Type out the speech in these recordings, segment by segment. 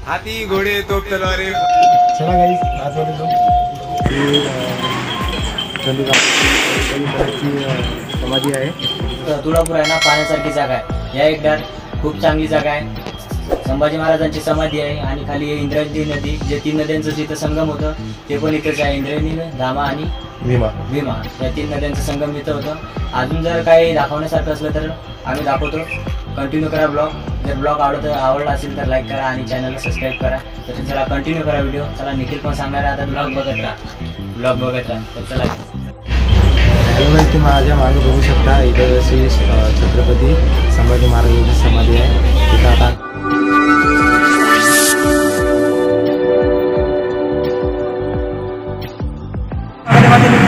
हाथी घोड़े तोप तलवारें। चला गाइस आज वाले लोग चंदूची समाधी आहे। तुळापूर आहे ना, पाहण्यासारखी जागा आहे। या एकदात खूप चांगली जागा आहे। संभाजी महाराजांची समाधी आहे आणि खाली इंद्रायणी नदी, जे 3 नद्यांचं जिथं संगम होतं ते पण इथंच आहे। इंद्रायणी, धामा आणि भीमा या 3 नद्यांचं संगम इथं होतं। अजून जर काही दाखवण्यासारखं असलं तर आम्ही दाखवतो। कंटिन्यू करा ब्लॉग। जर ब्लॉग आवडला असेल तर लाईक करा आणि चॅनलला सबस्क्राईब करा। तर चला कंटिन्यू करा व्हिडिओ। चला निखिल पण सांगणार आहे आता ब्लॉग बघत राहा। तर चला तुम्ही माझ्या मागे बघू शकता, इथं श्री छत्रपती संभाजी महाराजांची समाधी आहे। तिथं आता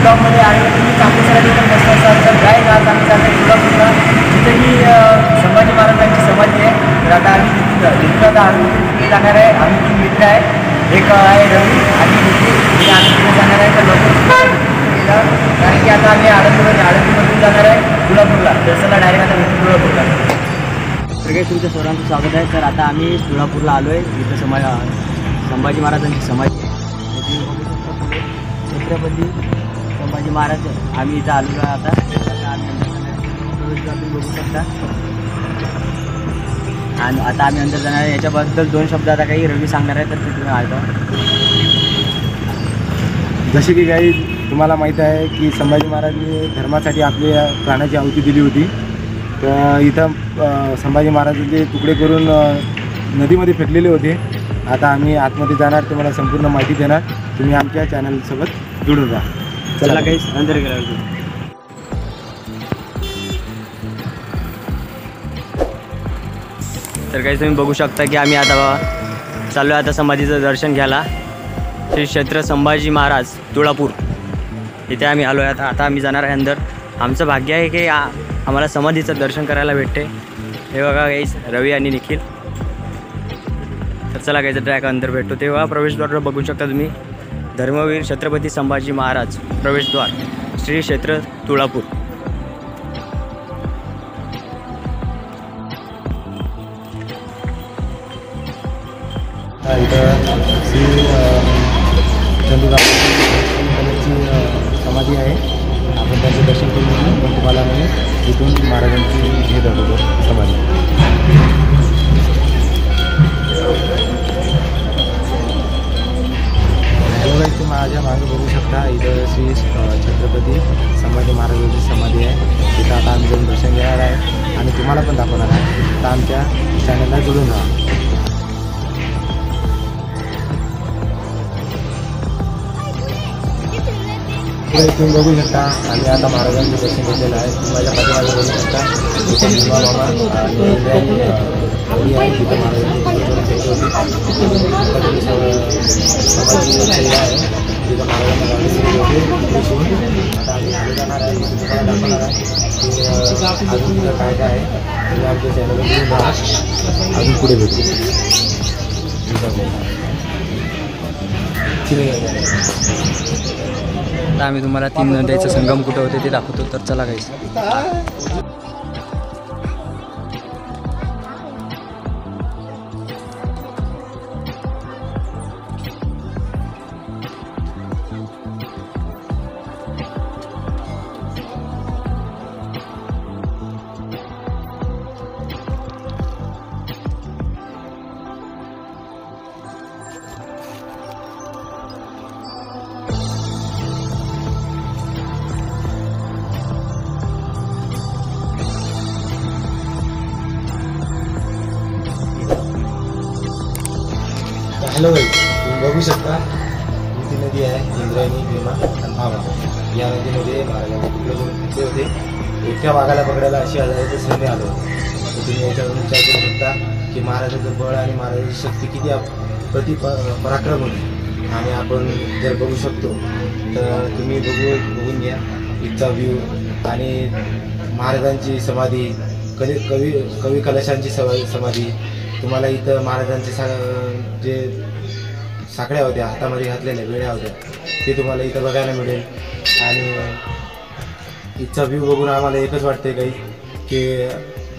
ब्लॉगमध्ये आणि तुम्ही चांगल्यासाठी पण बसला असाल तर काय आज आम्ही चालतो तुळापूरला, जिथे की संभाजी महाराजांची समाधी आहे। तर आता आम्ही तिथे जाणार आहे। आम्ही 3 मित्र आहे, एक आहे रवी आणि निखिल। आम्ही तिथे जाणार आहे। तर लवकर कारण की आता आम्ही आळंदीमधून जाणार आहे तुळापूरला। तर चला डायरेक्ट आता भेटू तुळापूरला। सगळे तुमच्या सर्वांचं स्वागत आहे। तर आता आम्ही तुळापूरला आलो आहे। इथं संभाजी महाराजांची समाधी आहे। छत्रपती संभाजी महाराज आम्ही इथं आलो आहे। आता आम्ही बघू शकता आणि आता आम्ही अंदर जाणार आहे। याच्याबद्दल 2 शब्द आता काही रवी सांगणार आहे, तर ते तुम्ही ऐका। जसे की काही तुम्हाला माहीत आहे की संभाजी महाराजांनी धर्मासाठी आपल्या प्राणाची आहुती दिली होती। तर इथं संभाजी महाराजांचे तुकडे करून नदीमध्ये फेकलेले होते। आता आम्ही आतमध्ये जाणार, तुम्हाला संपूर्ण माहिती देणार। तुम्ही आमच्या चॅनलसोबत जुळून राहा। चला काही अंदर गेला। तर काही तुम्ही बघू शकता की आम्ही आता चाललो आहे आता समाधीचं दर्शन घ्यायला। श्री क्षेत्र संभाजी महाराज तुळापूर इथे आम्ही आलो आहे। आता आम्ही जाणार आहे अंदर। आमचं भाग्य आहे की आम्हाला समाधीचं दर्शन करायला भेटते। हे बघा काहीच रवी आणि निखिल। तर चला काहीचं ट्रॅक अंदर भेटतो तेव्हा प्रवेशद्वार बघू शकता तुम्ही। धर्मवीर छत्रपती संभाजी महाराज प्रवेशद्वार, श्री क्षेत्र तुळापूर। इथं श्री चंदूची समाधी आहे। आपण त्यांचं दर्शन करून घेऊ। पण तुम्हाला मी इथून महाराजांची हे दाखवतो समाधी। तुम्ही माझ्या मागे बघू शकता, इथं श्री छत्रपती संभाजी महाराजांची समाधी आहे। तिथं आता आम्ही जाऊन दर्शन घेणार आहे आणि तुम्हाला पण दाखवणार आहे। तर आमच्या चॅनलला जुळून राहा। तुम्ही बघू शकता आम्ही आता महाराजांचं दर्शन घेतलेलं आहे। तुम्ही माझ्या पाठीमागे बघू शकता इथं भीमा मामा आणि होळी आहे। तिथं महाराजांची आहे। तिथं महाराजांना गाडी सुरू होते। आता आम्ही खाली जाणार आहे। तुम्हाला दाखवणार आहे की अजून तिथं काय काय आहे। तुम्ही आमच्या चॅनलवर घेऊन राहा। अजून पुढे भेटू। आता आम्ही तुम्हाला 3 नद्यांचं संगम कुठं होते ते दाखवतो। तर चला काही हॅलो भाई, तुम्ही बघू शकता ही नदी आहे इंद्रायणी, भीमा आणि भामा। या नदीमध्ये महाराजांचे तुकडे होते। एकट्या वाघाला पकडायला अशी आजाराचं सैन्य आलं होतं। तर तुम्ही याच्यावरून विचार करू शकता की महाराजांचं बळ आणि महाराजांची शक्ती किती पराक्रम होती। आणि आपण जर बघू शकतो तर तुम्ही बघून घ्या इथचा व्ह्यू आणि महाराजांची समाधी, कवी कलशांची समाधी। तुम्हाला इथं महाराजांचे जे साखळ्या होत्या हातामध्ये घातलेल्या वेळ्या होत्या ते तुम्हाला इथं बघायला मिळेल। आणि इथचा व्ह्यू बघून आम्हाला एकच वाटते काही की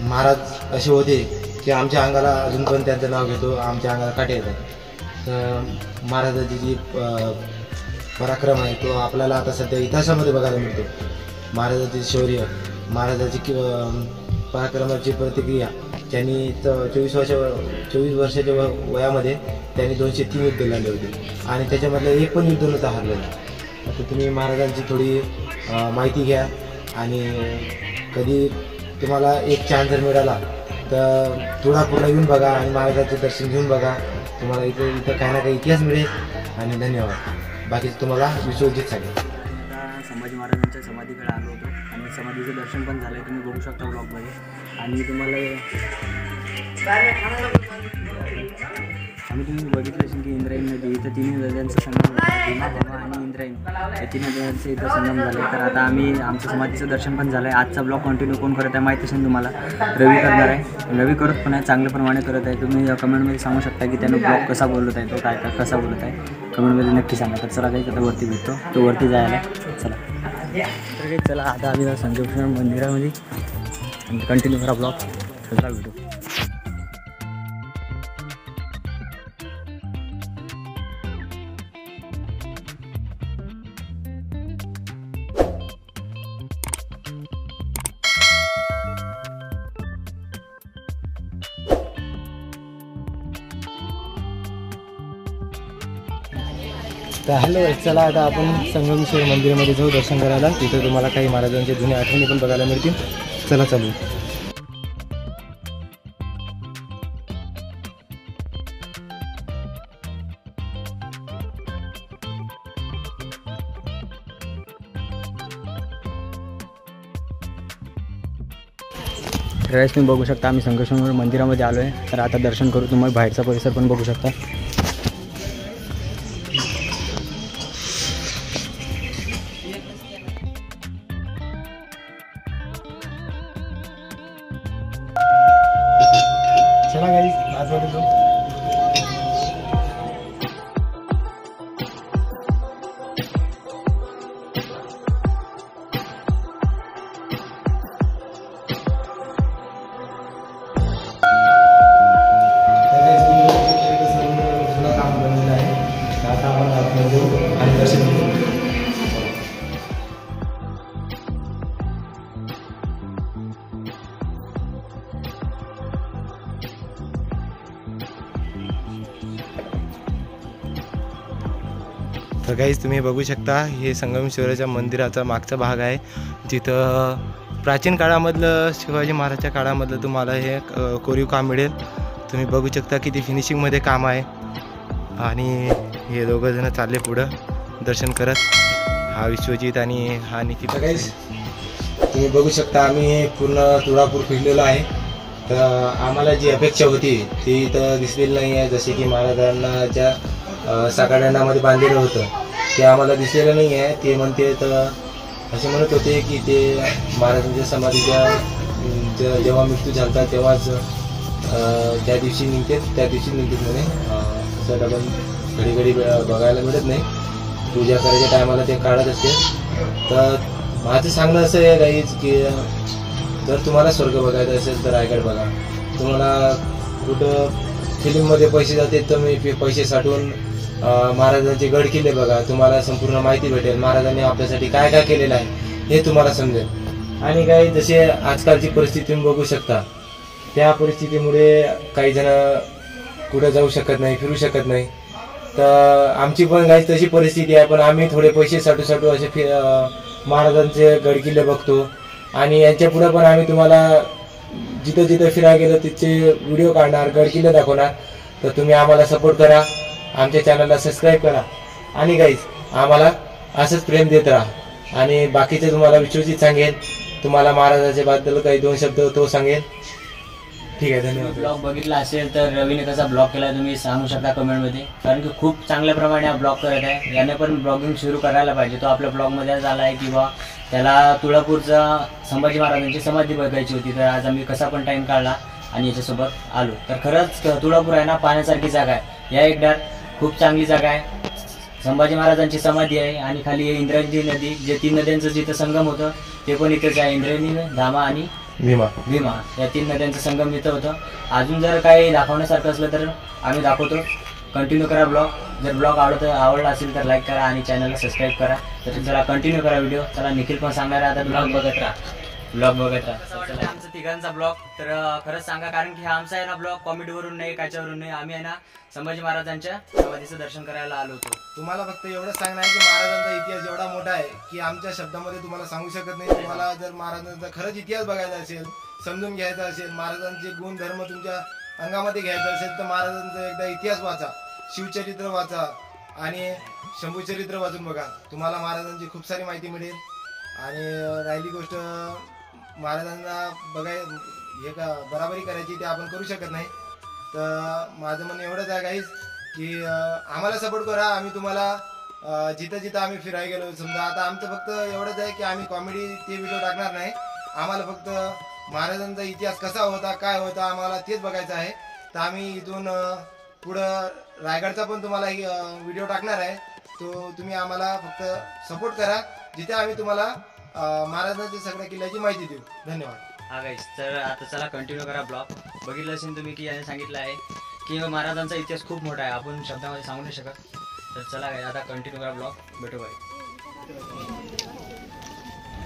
महाराज असे होते ते आमच्या अंगाला अजून पण त्यांचं नाव घेतो, आमच्या अंगाला काटे येतात. तर महाराजाची जी पराक्रम आहे तो आपल्याला आता सध्या इतिहासामध्ये बघायला मिळतो. महाराजाचे शौर्य, महाराजाची पराक्रमाची प्रतिक्रिया. त्यांनी 24 वर्षाच्या वयामध्ये त्यांनी 203 युद्ध लढले होते आणि त्याच्यामधलं एक पण युद्ध नव्हतं हरलेलं. आता तुम्ही महाराजांची थोडी माहिती घ्या आणि कधी तुम्हाला एक चान्स जर मिळाला तर तुळजापूरला येऊन बघा आणि महाराजांचं दर्शन घेऊन बघा. तुम्हाला इथं काही ना काही इतिहास मिळेल. आणि धन्यवाद. बाकीचं तुम्हाला विश्वजित सांगेल. आता संभाजी महाराजांच्या समाधीकडे आलो होतो आणि समाधीचं दर्शन पण झालं आहे, तुम्ही बघू शकता ब्लॉगमध्ये. आणि तुम्ही बघितलं असेल की इंद्रायणी नदी इथं तिन्ही नद्यांचा संगम झाला. भीमा, भमा आणि इंद्रायणी या तिन्ही नद्यांचं इथं संगम झालं आहे. तर आता आमचं समाधीचं दर्शन पण झालं आहे. आजचा ब्लॉग कंटिन्यू कोण करत आहे माहीत असेल तुम्हाला, रवी करणार आहे. रवी करत पण आहे, चांगल्या प्रमाणे करत आहे. तुम्ही कमेंटमध्ये सांगू शकता की त्यानं ब्लॉग कसा बोलत आहे, तो काय कसा बोलत आहे, कमेंटमध्ये नक्की सांगा. तर चला काही आता वरती भेटतो, तो वरती जायला चला. तर चला आता आम्ही संजीवशरण मंदिरामध्ये कंटिन्यू करा ब्लॉग. चला भेटू. तर हॅलो, चला आता आपण संगमेश्वर मंदिरामध्ये जाऊ दर्शन करायला. तिथं तुम्हाला काही महाराजांच्या जुन्या आठवणी पण बघायला मिळतील. चला चालू. त्यावेळेस तुम्ही बघू शकता आम्ही संगमेश्वर मंदिरामध्ये आलो आहे. तर आता दर्शन करू. तुम्हाला बाहेरचा परिसर पण बघू शकता. चला गाईस, आजवर जाऊ. काम बनलेलं आहे. आता आपण आतमध्ये जाऊ आणि दर्शन घेऊ. तर काहीच तुम्ही बघू शकता, हे संगमेश्वराच्या मंदिराचा मागचा भाग आहे. जिथं प्राचीन काळामधलं, शिवाजी महाराजच्या काळामधलं तुम्हाला हे कोरीव काम मिळेल. तुम्ही बघू शकता किती फिनिशिंगमध्ये काम आहे. आणि हे दोघं जण चालले पुढं दर्शन करत, हा विश्वजित आणि हा निकिता. काहीच तुम्ही बघू शकता, आम्ही पूर्ण तुळजापूर फिरलेलो आहे. तर आम्हाला जी अपेक्षा होती ती तर दिसलेली नाही आहे. जसे की महाराजांना ज्या साकाड्यांडामध्ये बांधलेलं होतं ते आम्हाला दिसलेलं नाही आहे. ते म्हणते तर असे म्हणत होते की ते महाराजांच्या समाधीच्या जेव्हा मृत्यू झाला तेव्हाच त्या दिवशी निघते म्हणे. असं डबल घडी बघायला मिळत नाही. पूजा करायच्या टायमाला ते काढत असते. तर माझं सांगणं असं आहे गाईज की जर तुम्हाला स्वर्ग बघायचं असेल तर रायगड बघा. तुम्हाला कुठं फिल्ममध्ये पैसे जाते तर मी पैसे साठवून महाराजांचे गड किल्ले बघा. तुम्हाला संपूर्ण माहिती भेटेल महाराजांनी आपल्यासाठी काय काय केलेलं आहे हे तुम्हाला समजेल. आणि काही जसे आजकालची परिस्थिती तुम्ही बघू शकता, त्या परिस्थितीमुळे काही जण कुठं जाऊ शकत नाही, फिरू शकत नाही. तर आमची पण काही तशी परिस्थिती आहे. पण आम्ही थोडे पैसे साठू असे महाराजांचे गड किल्ले बघतो. आणि यांच्या पुढे पण आम्ही तुम्हाला जिथं जिथं फिरायला गेलो तिथे व्हिडिओ काढणार, गड किल्ले दाखवणार. तर तुम्ही आम्हाला सपोर्ट करा, आमच्या चॅनलला सबस्क्राईब करा आणि गाईज आम्हाला असंच प्रेम देत राहा. आणि बाकीचे तुम्हाला विश्वजित सांगेल, तुम्हाला महाराजांच्या बद्दल काही 2 शब्द तो सांगेल. ठीक आहे, धन्यवाद. ब्लॉग बघितला असेल तर रवीने कसा ब्लॉग केला तुम्ही सांगू शकता कमेंटमध्ये. कारण की खूप चांगल्या प्रमाणे हा ब्लॉग करत आहे. याने पण ब्लॉगिंग सुरू करायला पाहिजे. तो आपल्या ब्लॉगमध्ये आला आहे किंवा त्याला तुळजापूरचा संभाजी महाराजांची समाधी बघायची होती. तर आज आम्ही कसा पण टाईम काढला आणि याच्यासोबत आलो. तर खरंच तुळजापूर आहे ना पाहण्यासारखी जागा आहे. या एकदा खूप चांगली जागा आहे. संभाजी महाराजांची समाधी आहे आणि खाली इंद्रायणी नदी, जे 3 नद्यांचं जिथं संगम होतं ते पण इथेच आहे. इंद्रायणी, धामा आणि भीमा या 3 नद्यांचं संगम इथं होतं. अजून जर काही दाखवण्यासारखं असलं तर आम्ही दाखवतो. कंटिन्यू करा ब्लॉग. जर ब्लॉग आवडला असेल तर लाईक करा आणि चॅनलला सबस्क्राईब करा. तर जरा कंटिन्यू करा व्हिडिओ. चला निखिल पण सांगणार आहे आता ब्लॉग बघत राहा. आमचा तिघांचा ब्लॉग. तर खरंच सांगा, कारण की हा आमचा आहे ना ब्लॉग कॉमेडीवरून नाही, कायच्यावरून नाही. आम्ही आहे ना संभाजी महाराजांच्या समाधीचं दर्शन करायला आलो होतो. तुम्हाला फक्त एवढंच सांगणार आहे की महाराजांचा इतिहास एवढा मोठा आहे की आमच्या शब्दामध्ये तुम्हाला सांगू शकत नाही. तुम्हाला जर महाराजांचा खरंच इतिहास बघायचा असेल, समजून घ्यायचा असेल, महाराजांचे गुणधर्म तुमच्या अंगामध्ये घ्यायचा असेल तर महाराजांचा एकदा इतिहास वाचा, शिवचरित्र वाचा आणि शंभूचरित्र वाचून बघा. तुम्हाला महाराजांची खूप सारी माहिती मिळेल. आणि राहिली गोष्ट महाराजांना हे का बराबरी करायची ते आपण करू शकत नाही. तर माझं म्हणणं एवढंच आहे गाईज की आम्हाला सपोर्ट करा. आम्ही तुम्हाला जिथं जिथं आम्ही फिरायला गेलो, समजा आता आमचं फक्त एवढंच आहे की आम्ही कॉमेडी ते व्हिडिओ टाकणार नाही. आम्हाला फक्त महाराजांचा इतिहास कसा होता, काय होता, आम्हाला तेच बघायचं आहे. तर आम्ही इथून पुढं रायगडचा पण तुम्हाला व्हिडिओ टाकणार आहे. तो तुम्ही आम्हाला फक्त सपोर्ट करा, जिथे आम्ही तुम्हाला महाराजांच्या सगळ्या किल्ल्याची माहिती देऊ. धन्यवाद. हा गाईस, तर आता चला कंटिन्यू करा ब्लॉग. बघितलं असेल तुम्ही की याने सांगितलं आहे की महाराजांचा इतिहास खूप मोठा आहे, आपण शब्दामध्ये सांगू नाही शकत. तर चला आता कंटिन्यू करा ब्लॉग. भेटू बाई.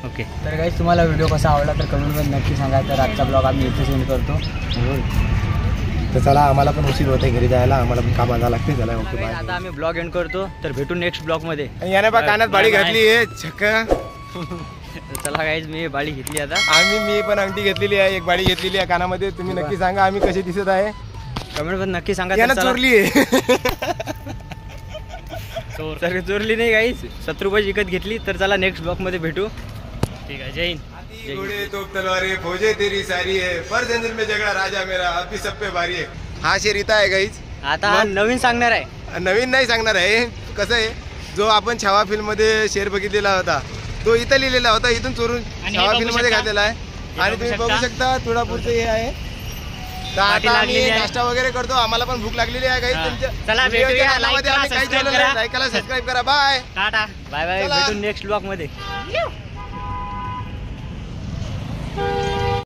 ओके, तर गाईस तुम्हाला व्हिडिओ कसा आवडला तर कमेंटमध्ये नक्की सांगा. तर आजचा ब्लॉग आम्ही इथे सेंड करतो. तर चला, आम्हाला पण उशीर होते घरी जायला, आम्हाला पण कामाला लागते. चला ओके बाय. आता आम्ही ब्लॉग एंड करतो. तर भेटू नेक्स्ट ब्लॉगमध्ये. याने बा कानात बाळी घातली आहे छक्का. चला गाईज, मी बाळी घेतली आता. मी पण अंगठी घेतलेली आहे, एक बाळी घेतलेली आहे कानामध्ये. तुम्ही नक्की सांगा आम्ही कसे दिसत आहे, कमेंट मध्ये नक्की सांगा. यानं चोरली आहे. तर चोरली नाही गाईज, 70 रुपये विकत घेतली. तर चला नेक्स्ट ब्लॉग मध्ये भेटू. ठीक आहे, जय हिंद. घोड़े तोप तलवारें फौजे तेरी सारी है, पर जंजीर में झगड़ा राजा मेरा, अभी सब पे भारी है. हा शेर इथं आहे गाईज. आता हा नवीन सांगणार आहे. नवीन नाही सांगणार आहे. कसं आहे, जो आपण छावा फिल्म मध्ये शेर बघितलेला होता तो इथं लिहिलेला होता, इथून चोरून छावा फिल्म मध्ये घातलेला आहे. आणि तुम्ही बघू शकता तुळापूरचं हे आहे. तर आता आम्ही नाश्ता वगैरे करतो, आम्हाला पण भूक लागलेली आहे काही. चला, सबस्क्राईब करा. Bye tata, bye bye. भेटू नेक्स्ट ब्लॉग मध्ये.